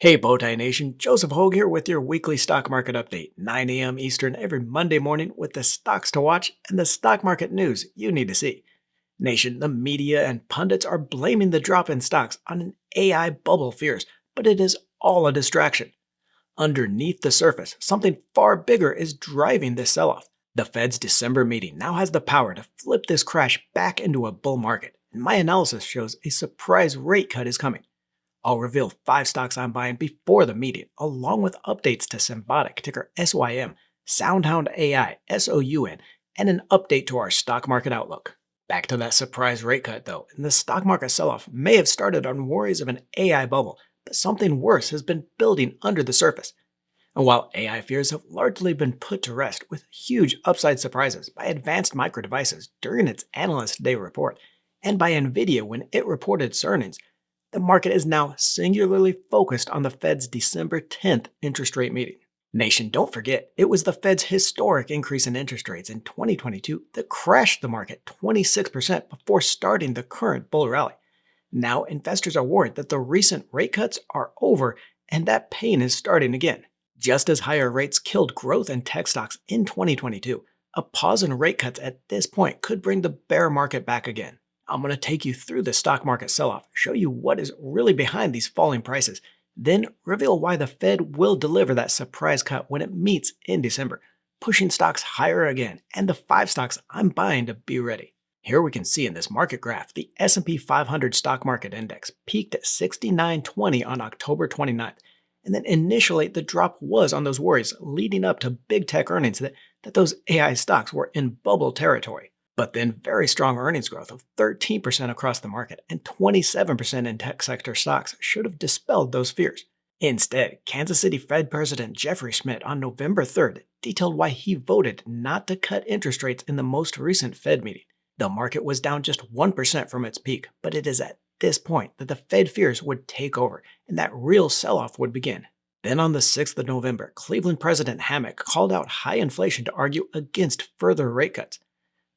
Hey Bowtie Nation, Joseph Hogue here with your weekly stock market update, 9 a.m. Eastern every Monday morning with the stocks to watch and the stock market news you need to see. Nation, the media and pundits are blaming the drop in stocks on an AI bubble fears, but it is all a distraction. Underneath the surface, something far bigger is driving this sell-off. The Fed's December meeting now has the power to flip this crash back into a bull market, and my analysis shows a surprise rate cut is coming. I'll reveal 5 stocks I'm buying before the meeting, along with updates to Symbotic, ticker SYM, SoundHound AI, SOUN, and an update to our stock market outlook. Back to that surprise rate cut though, and the stock market sell-off may have started on worries of an AI bubble, but something worse has been building under the surface. And while AI fears have largely been put to rest with huge upside surprises by Advanced Micro Devices during its Analyst Day report, and by Nvidia when it reported its earnings, the market is now singularly focused on the Fed's December 10th interest rate meeting. Nation, don't forget, it was the Fed's historic increase in interest rates in 2022 that crashed the market 26% before starting the current bull rally. Now, investors are worried that the recent rate cuts are over and that pain is starting again. Just as higher rates killed growth in tech stocks in 2022, a pause in rate cuts at this point could bring the bear market back again. I'm going to take you through the stock market sell-off, show you what is really behind these falling prices, then reveal why the Fed will deliver that surprise cut when it meets in December, pushing stocks higher again, and the 5 stocks I'm buying to be ready. Here we can see in this market graph, the S&P 500 stock market index peaked at 6920 on October 29th, and then initially the drop was on those worries leading up to big tech earnings that those AI stocks were in bubble territory. But then very strong earnings growth of 13% across the market and 27% in tech sector stocks should have dispelled those fears. Instead, Kansas City Fed President Jeffrey Schmidt on November 3rd detailed why he voted not to cut interest rates in the most recent Fed meeting. The market was down just 1% from its peak, but it is at this point that the Fed fears would take over and that real sell-off would begin. Then on the 6th of November, Cleveland President Hammack called out high inflation to argue against further rate cuts.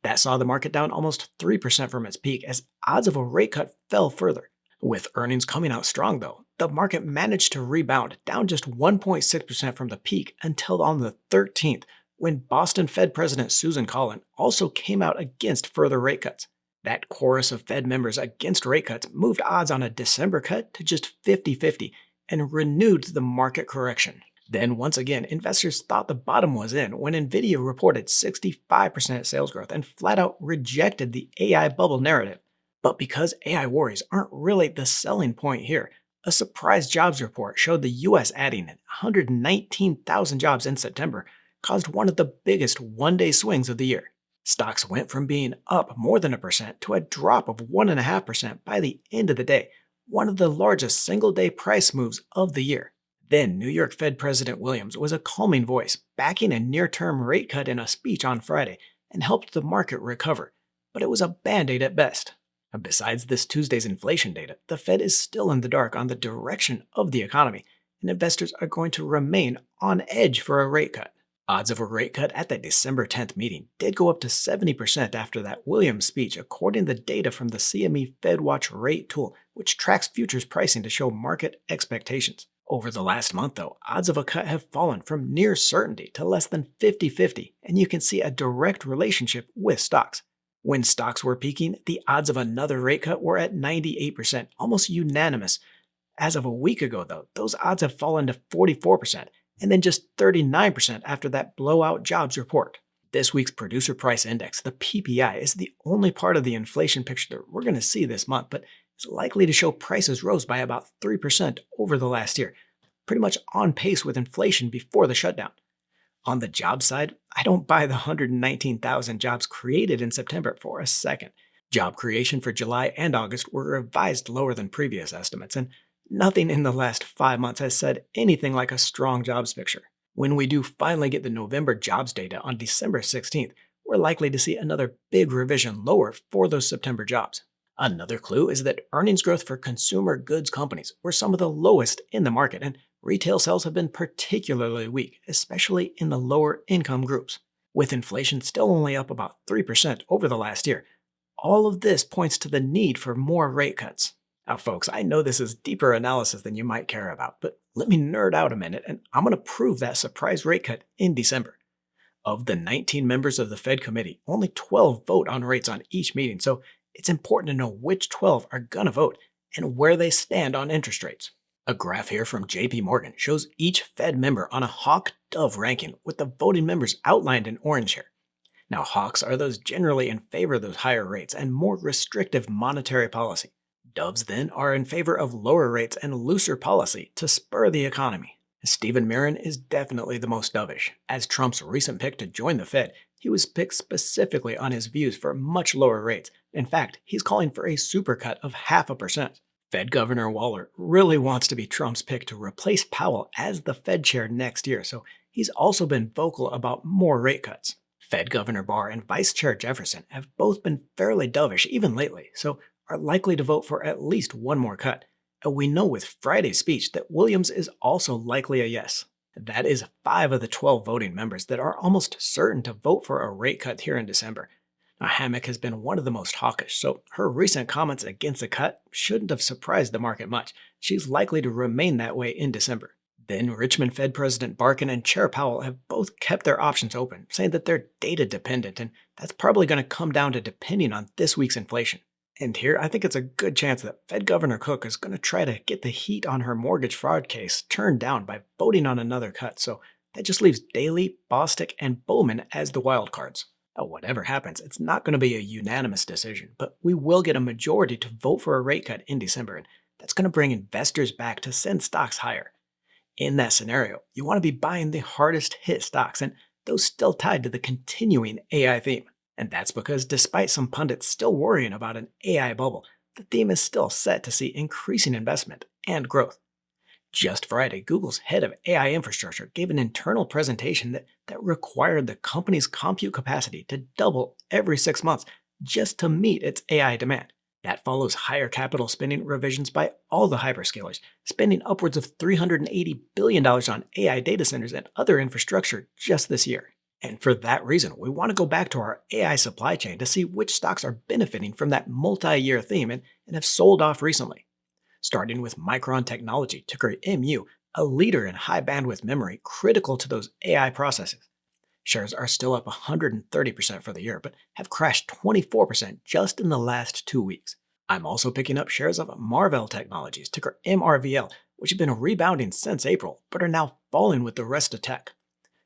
That saw the market down almost 3% from its peak as odds of a rate cut fell further. With earnings coming out strong though, the market managed to rebound down just 1.6% from the peak until on the 13th, when Boston Fed President Susan Collins also came out against further rate cuts. That chorus of Fed members against rate cuts moved odds on a December cut to just 50-50 and renewed the market correction. Then once again, investors thought the bottom was in when Nvidia reported 65% sales growth and flat out rejected the AI bubble narrative. But because AI worries aren't really the selling point here, a surprise jobs report showed the US adding 119,000 jobs in September caused one of the biggest one-day swings of the year. Stocks went from being up more than 1% to a drop of 1.5% by the end of the day, one of the largest single-day price moves of the year. Then New York Fed President Williams was a calming voice, backing a near-term rate cut in a speech on Friday and helped the market recover, but it was a band-aid at best. Besides this Tuesday's inflation data, the Fed is still in the dark on the direction of the economy, and investors are going to remain on edge for a rate cut. Odds of a rate cut at that December 10th meeting did go up to 70% after that Williams speech, according to data from the CME FedWatch rate tool, which tracks futures pricing to show market expectations. Over the last month, though, odds of a cut have fallen from near certainty to less than 50-50, and you can see a direct relationship with stocks. When stocks were peaking, the odds of another rate cut were at 98%, almost unanimous. As of a week ago, though, those odds have fallen to 44%, and then just 39% after that blowout jobs report. This week's Producer Price Index, the PPI, is the only part of the inflation picture that we're going to see this month, but it's likely to show prices rose by about 3% over the last year, pretty much on pace with inflation before the shutdown. On the job side, I don't buy the 119,000 jobs created in September for a second. Job creation for July and August were revised lower than previous estimates, and nothing in the last 5 months has said anything like a strong jobs picture. When we do finally get the November jobs data on December 16th, we're likely to see another big revision lower for those September jobs. Another clue is that earnings growth for consumer goods companies were some of the lowest in the market, and retail sales have been particularly weak, especially in the lower income groups. With inflation still only up about 3% over the last year, all of this points to the need for more rate cuts. Now, folks, I know this is deeper analysis than you might care about, but let me nerd out a minute and I'm going to prove that surprise rate cut in December. Of the 19 members of the Fed committee, only 12 vote on rates on each meeting, so it's important to know which 12 are going to vote and where they stand on interest rates. A graph here from JP Morgan shows each Fed member on a hawk dove ranking with the voting members outlined in orange here. Now, hawks are those generally in favor of those higher rates and more restrictive monetary policy. Doves then are in favor of lower rates and looser policy to spur the economy. Stephen Mirren is definitely the most dovish. As Trump's recent pick to join the Fed, he was picked specifically on his views for much lower rates. In fact, he's calling for a supercut of 0.5%. Fed Governor Waller really wants to be Trump's pick to replace Powell as the Fed chair next year, so he's also been vocal about more rate cuts. Fed Governor Barr and Vice Chair Jefferson have both been fairly dovish even lately, so are likely to vote for at least one more cut. And we know with Friday's speech that Williams is also likely a yes. That is 5 of the 12 voting members that are almost certain to vote for a rate cut here in December. Now, Hammack has been one of the most hawkish, so her recent comments against a cut shouldn't have surprised the market much. She's likely to remain that way in December. Then Richmond Fed President Barkin and Chair Powell have both kept their options open, saying that they're data dependent, and that's probably going to come down to depending on this week's inflation. And here, I think it's a good chance that Fed Governor Cook is going to try to get the heat on her mortgage fraud case turned down by voting on another cut, so that just leaves Daly, Bostic, and Bowman as the wild cards. Now, whatever happens, it's not going to be a unanimous decision, but we will get a majority to vote for a rate cut in December, and that's going to bring investors back to send stocks higher. In that scenario, you want to be buying the hardest hit stocks, and those still tied to the continuing AI theme. And that's because despite some pundits still worrying about an AI bubble, the theme is still set to see increasing investment and growth. Just Friday, Google's head of AI infrastructure gave an internal presentation that required the company's compute capacity to double every 6 months just to meet its AI demand. That follows higher capital spending revisions by all the hyperscalers, spending upwards of $380 billion on AI data centers and other infrastructure just this year. And for that reason, we want to go back to our AI supply chain to see which stocks are benefiting from that multi-year theme and have sold off recently. Starting with Micron Technology, ticker MU, a leader in high bandwidth memory critical to those AI processes. Shares are still up 130% for the year, but have crashed 24% just in the last 2 weeks. I'm also picking up shares of Marvell Technologies, ticker MRVL, which have been rebounding since April, but are now falling with the rest of tech.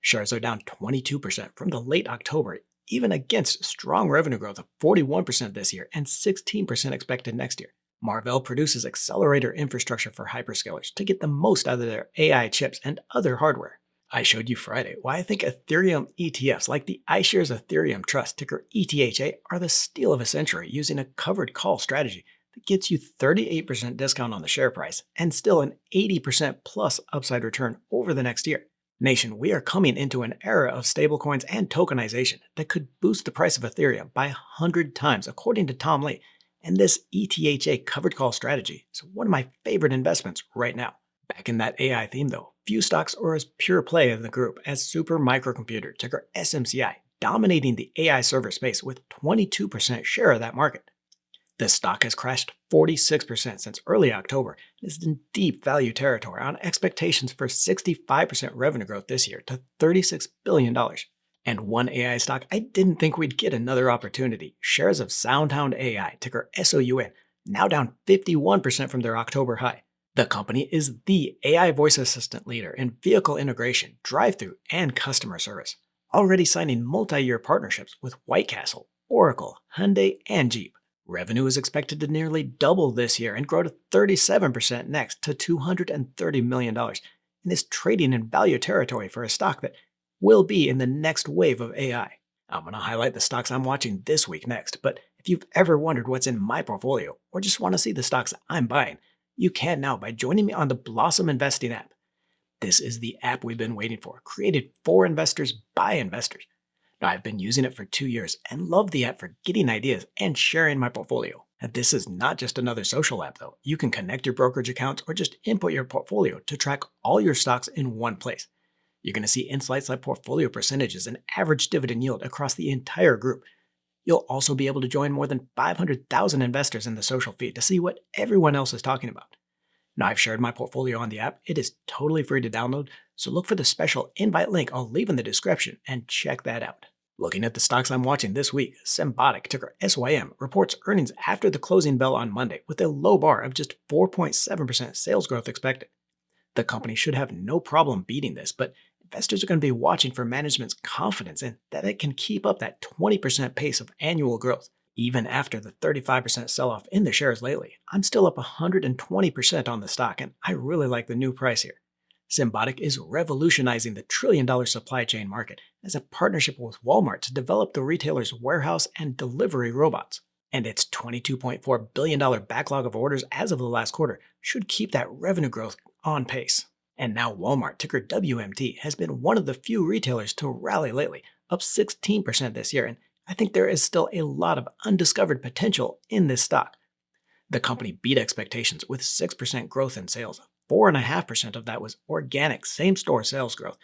Shares are down 22% from the late October, even against strong revenue growth of 41% this year and 16% expected next year. Marvell produces accelerator infrastructure for hyperscalers to get the most out of their AI chips and other hardware. I showed you Friday why I think Ethereum ETFs like the iShares Ethereum Trust, ticker ETHA, are the steal of a century using a covered call strategy that gets you 38% discount on the share price and still an 80% plus upside return over the next year. Nation, we are coming into an era of stablecoins and tokenization that could boost the price of Ethereum by 100 times, according to Tom Lee. And this ETHA covered call strategy is one of my favorite investments right now. Back in that AI theme though, few stocks are as pure play in the group as Super Microcomputer, ticker SMCI, dominating the AI server space with 22% share of that market. This stock has crashed 46% since early October and is in deep value territory on expectations for 65% revenue growth this year to $36 billion. And one AI stock I didn't think we'd get another opportunity, shares of SoundHound AI, ticker SOUN, now down 51% from their October high. The company is the AI voice assistant leader in vehicle integration, drive-through, and customer service, already signing multi-year partnerships with White Castle, Oracle, Hyundai, and Jeep. Revenue is expected to nearly double this year and grow to 37% next to $230 million, and is trading in value territory for a stock that will be in the next wave of AI. I'm going to highlight the stocks I'm watching this week next, but if you've ever wondered what's in my portfolio or just want to see the stocks I'm buying, you can now by joining me on the Blossom Investing app. This is the app we've been waiting for, created for investors by investors. Now, I've been using it for 2 years and love the app for getting ideas and sharing my portfolio. And this is not just another social app though. You can connect your brokerage accounts or just input your portfolio to track all your stocks in one place. You're going to see insights like portfolio percentages and average dividend yield across the entire group. You'll also be able to join more than 500,000 investors in the social feed to see what everyone else is talking about. Now, I've shared my portfolio on the app. It is totally free to download, so look for the special invite link I'll leave in the description and check that out. Looking at the stocks I'm watching this week, Symbotic, ticker SYM, reports earnings after the closing bell on Monday with a low bar of just 4.7% sales growth expected. The company should have no problem beating this, but investors are going to be watching for management's confidence in that it can keep up that 20% pace of annual growth. Even after the 35% sell-off in the shares lately, I'm still up 120% on the stock, and I really like the new price here. Symbotic is revolutionizing the trillion-dollar supply chain market as a partnership with Walmart to develop the retailer's warehouse and delivery robots. And its $22.4 billion backlog of orders as of the last quarter should keep that revenue growth on pace. And now Walmart, ticker WMT, has been one of the few retailers to rally lately, up 16% this year, and I think there is still a lot of undiscovered potential in this stock. The company beat expectations with 6% growth in sales. 4.5% of that was organic same-store sales growth,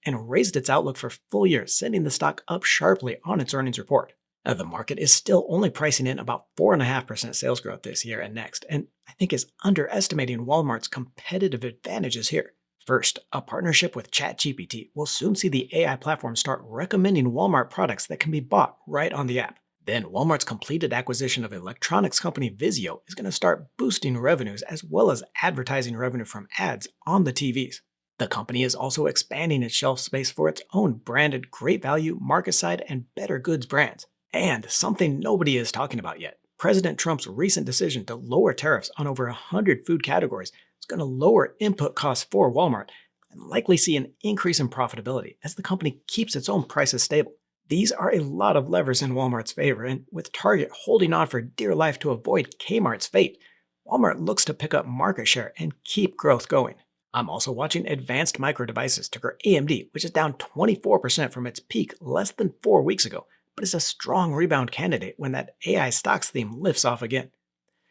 and raised its outlook for full year, sending the stock up sharply on its earnings report. The market is still only pricing in about 4.5% sales growth this year and next, and I think is underestimating Walmart's competitive advantages here. First, a partnership with ChatGPT will soon see the AI platform start recommending Walmart products that can be bought right on the app. Then Walmart's completed acquisition of electronics company Vizio is going to start boosting revenues as well as advertising revenue from ads on the TVs. The company is also expanding its shelf space for its own branded Great Value, Market Side, and Better Goods brands. And something nobody is talking about yet, President Trump's recent decision to lower tariffs on over 100 food categories is going to lower input costs for Walmart and likely see an increase in profitability as the company keeps its own prices stable. These are a lot of levers in Walmart's favor, and with Target holding on for dear life to avoid Kmart's fate, Walmart looks to pick up market share and keep growth going. I'm also watching Advanced Micro Devices, ticker AMD, which is down 24% from its peak less than 4 weeks ago, but is a strong rebound candidate when that AI stocks theme lifts off again.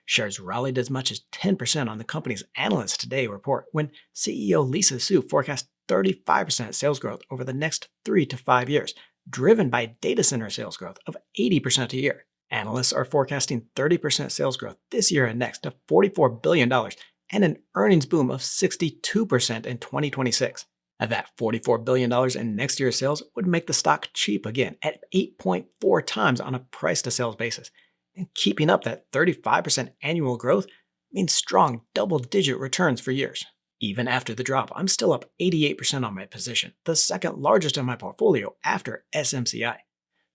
Shares rallied as much as 10% on the company's Analyst Today report when CEO Lisa Su forecast 35% sales growth over the next 3 to 5 years, driven by data center sales growth of 80% a year. Analysts are forecasting 30% sales growth this year and next to $44 billion and an earnings boom of 62% in 2026. That $44 billion in next year's sales would make the stock cheap again at 8.4 times on a price-to-sales basis. And keeping up that 35% annual growth means strong double-digit returns for years. Even after the drop, I'm still up 88% on my position, the second largest in my portfolio after SMCI.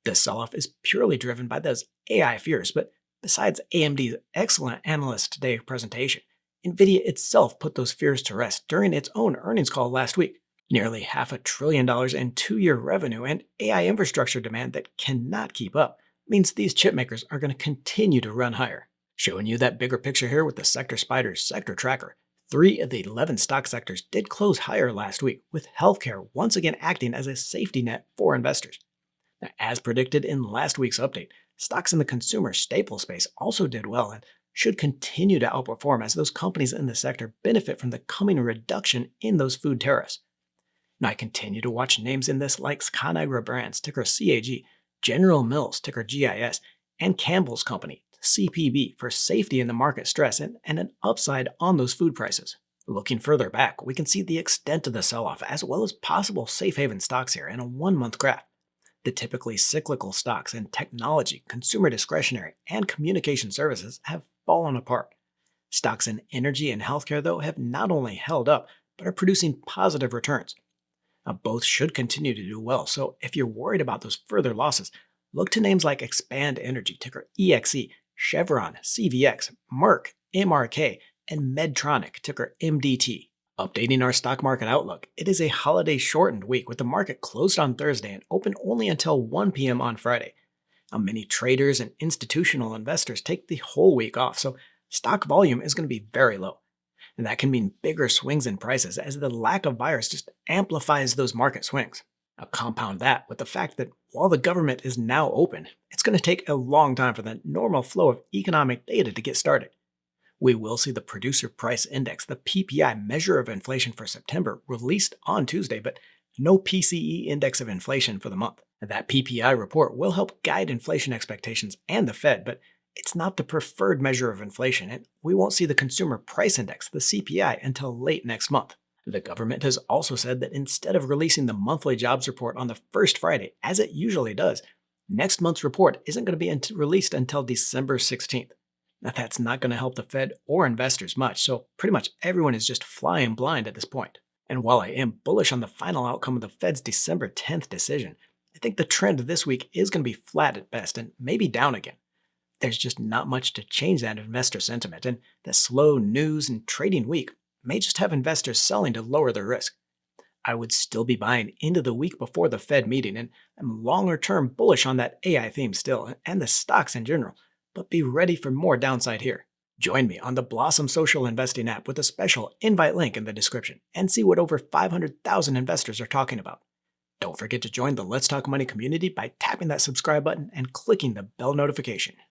This sell-off is purely driven by those AI fears, but besides AMD's excellent Analyst Today presentation, NVIDIA itself put those fears to rest during its own earnings call last week. Nearly $500 billion in 2-year revenue and AI infrastructure demand that cannot keep up means these chipmakers are going to continue to run higher. Showing you that bigger picture here with the Sector Spider's sector tracker, 3 of the 11 stock sectors did close higher last week, with healthcare once again acting as a safety net for investors. Now, as predicted in last week's update, stocks in the consumer staple space also did well and should continue to outperform as those companies in the sector benefit from the coming reduction in those food tariffs. Now, I continue to watch names in this like Conagra Brands, ticker CAG, General Mills, ticker GIS, and Campbell's Company, CPB, for safety in the market stress and an upside on those food prices. Looking further back, we can see the extent of the sell-off as well as possible safe haven stocks here in a 1-month graph. The typically cyclical stocks in technology, consumer discretionary, and communication services have fallen apart. Stocks in energy and healthcare, though, have not only held up, but are producing positive returns. Now, both should continue to do well, so if you're worried about those further losses, look to names like Expand Energy, ticker EXE, Chevron, CVX, Merck, MRK, and Medtronic, ticker MDT. Updating our stock market outlook, it is a holiday-shortened week with the market closed on Thursday and open only until 1 p.m. on Friday. Now, many traders and institutional investors take the whole week off, so stock volume is going to be very low. And that can mean bigger swings in prices as the lack of buyers just amplifies those market swings. Now, compound that with the fact that while the government is now open, it's going to take a long time for the normal flow of economic data to get started. We will see the Producer Price Index, the PPI measure of inflation for September, released on Tuesday, but no PCE index of inflation for the month. That PPI report will help guide inflation expectations and the Fed, but it's not the preferred measure of inflation, and we won't see the Consumer Price Index, the CPI, until late next month. The government has also said that instead of releasing the monthly jobs report on the first Friday, as it usually does, next month's report isn't going to be released until December 16th. Now, that's not going to help the Fed or investors much, so pretty much everyone is just flying blind at this point. And while I am bullish on the final outcome of the Fed's December 10th decision, I think the trend this week is going to be flat at best and maybe down again. There's just not much to change that investor sentiment, and the slow news and trading week may just have investors selling to lower their risk. I would still be buying into the week before the Fed meeting, and I'm longer term bullish on that AI theme still, and the stocks in general, but be ready for more downside here. Join me on the Blossom Social Investing app with a special invite link in the description and see what over 500,000 investors are talking about. Don't forget to join the Let's Talk Money community by tapping that subscribe button and clicking the bell notification.